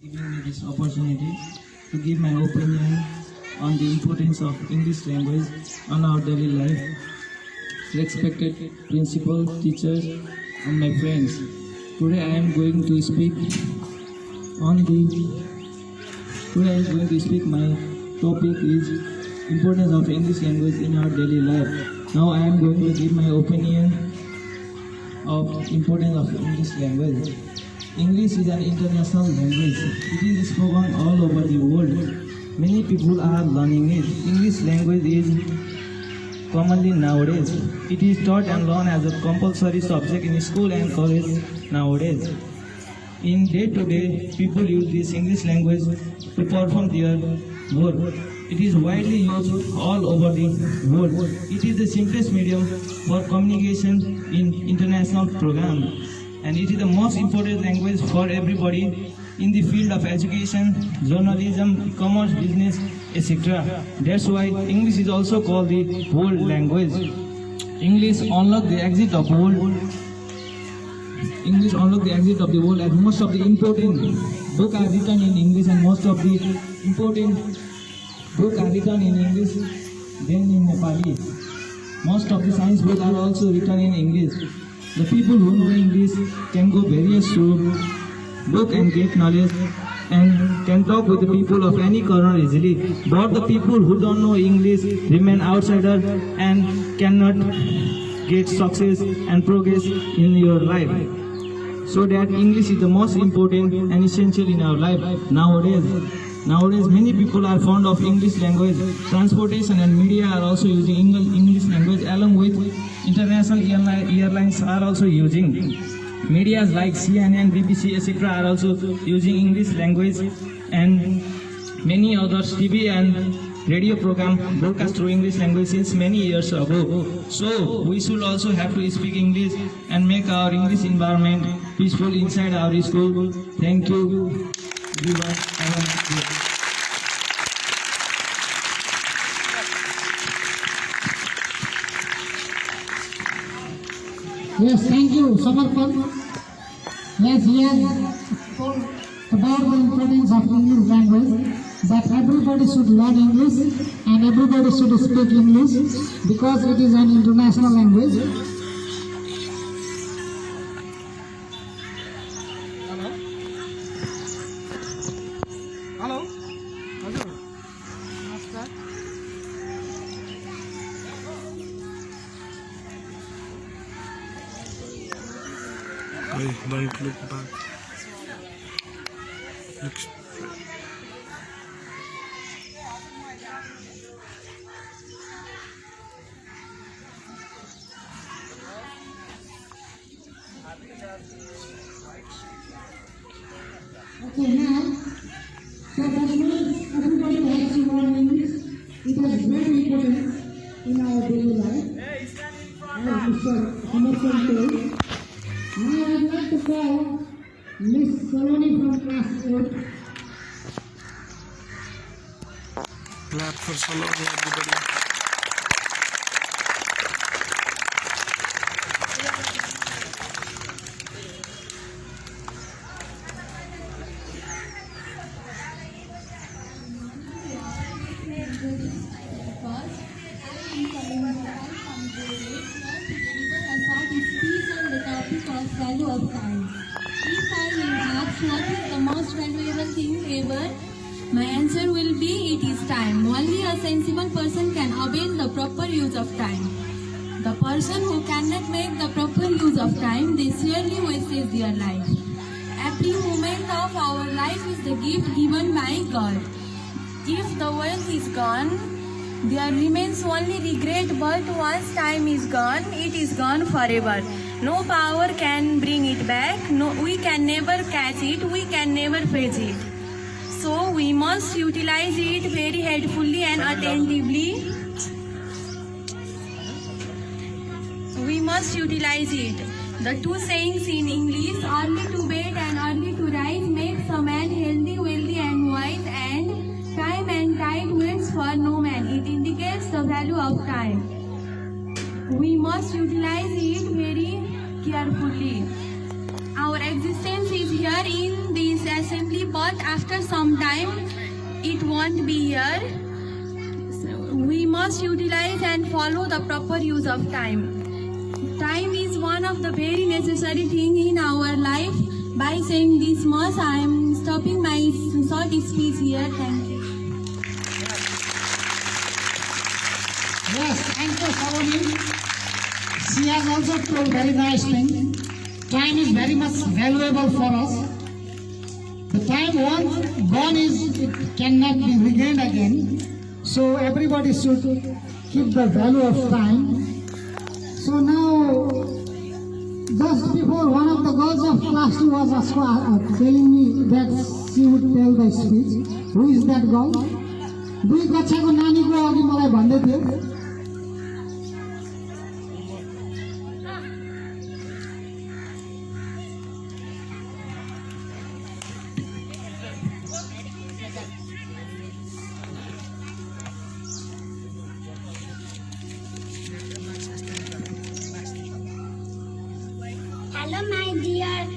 giving me this opportunity to give my opinion on the importance of English language on our daily life. Respected principal, teachers, and my friends, today I am going to speak on the. Today I am going to speak. My topic is importance of English language in our daily life. Now I am going to give my opinion of importance of English language. English is an international language. It is spoken all over the world. Many people are learning it. English language is commonly nowadays. It is taught and learned as a compulsory subject in school and college nowadays. In day-to-day, people use this English language to perform their work. It is widely used all over the world. It is the simplest medium for communication in international programs, and it is the most important language for everybody in the field of education, journalism, commerce, business, etc. That's why English is also called the world language. English unlock the exit of world. English unlock the exit of the world, and most of the important books are written in English, and most of the important books are written in English than in Nepali. Most of the science books are also written in English. The people who know English can go various through book and get knowledge and can talk with the people of any corner easily. But the people who don't know English remain outsider and cannot get success and progress in your life. So that English is the most important and essential in our life nowadays. Nowadays, many people are fond of English language. Transportation and media are also using English language, along with international airlines are also using. Medias like CNN, BBC, etc. are also using English language, and many others TV and radio program broadcast through English language since many years ago. So we should also have to speak English and make our English environment peaceful inside our school. Thank you. Everyone, have a nice day. Yes, thank you, Samarpan. Yes, he has spoken about the importance of English language, that everybody should learn English and everybody should speak English because it is an international language. Hello. Hello. Namaskar. Wait, don't look back. Look straight. Okay, now, so that means everybody has to learn English. It is very important in our daily life. As Mr. Samarpan told. Now I would like to call Miss Saloni from class 8. Clap for Saloni, everybody. Value of time. If I will ask what is the most valuable thing ever, my answer will be it is time. Only a sensible person can avail the proper use of time. The person who cannot make the proper use of time, they surely wastes their life. Every moment of our life is the gift given by God. If the wealth is gone, there remains only regret, but once time is gone, it is gone forever. No power can bring it back. No, we can never catch it. We can never fetch it. So we must utilize it very heedfully and attentively. We must utilize it. The two sayings in English, early to bed and early to rise, makes a man healthy, wealthy and wise, and time and tide waits for no man. It indicates the value of time. We must utilize it very carefully. Our existence is here in this this assembly, but after some time it won't be here. So we must utilize and follow the proper use of time. Time is one of the very necessary thing in our life. By saying this much, I am stopping my short speech here. Thank you. Yes, thank you, Saloni. She has also told very nice thing. Time is very much valuable for us. The time once gone is, it cannot be regained again. So everybody should keep the value of time. So now, just before one of the girls of class 2 was telling me that she would tell the speech. Who is that girl? दुई कक्षाको नानीको अघि मलाई भन्दै थियो Hello, my dear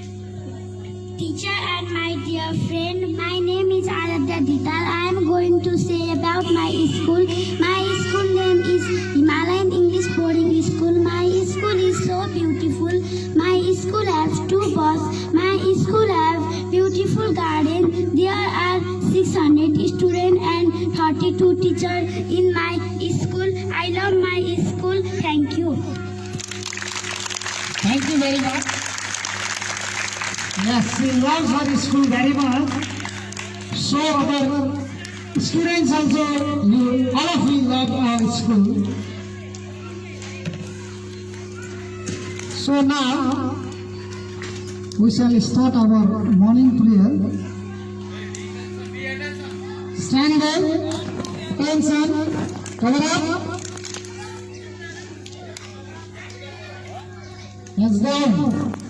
teacher and my dear friend. My name is Aradhya Dhital. I am going to say about my school. My school name is Himalayan English Boarding School. My school is so beautiful. My school has 2 buses. My school has beautiful garden. There are 600 students and 32 teachers in my school. I love my school. Thank you. Thank you very much. Yes, she loves her school very much. So our students also, all of you love our school. So now, we shall start our morning prayer. Stand up, attention, cover up. Let's go.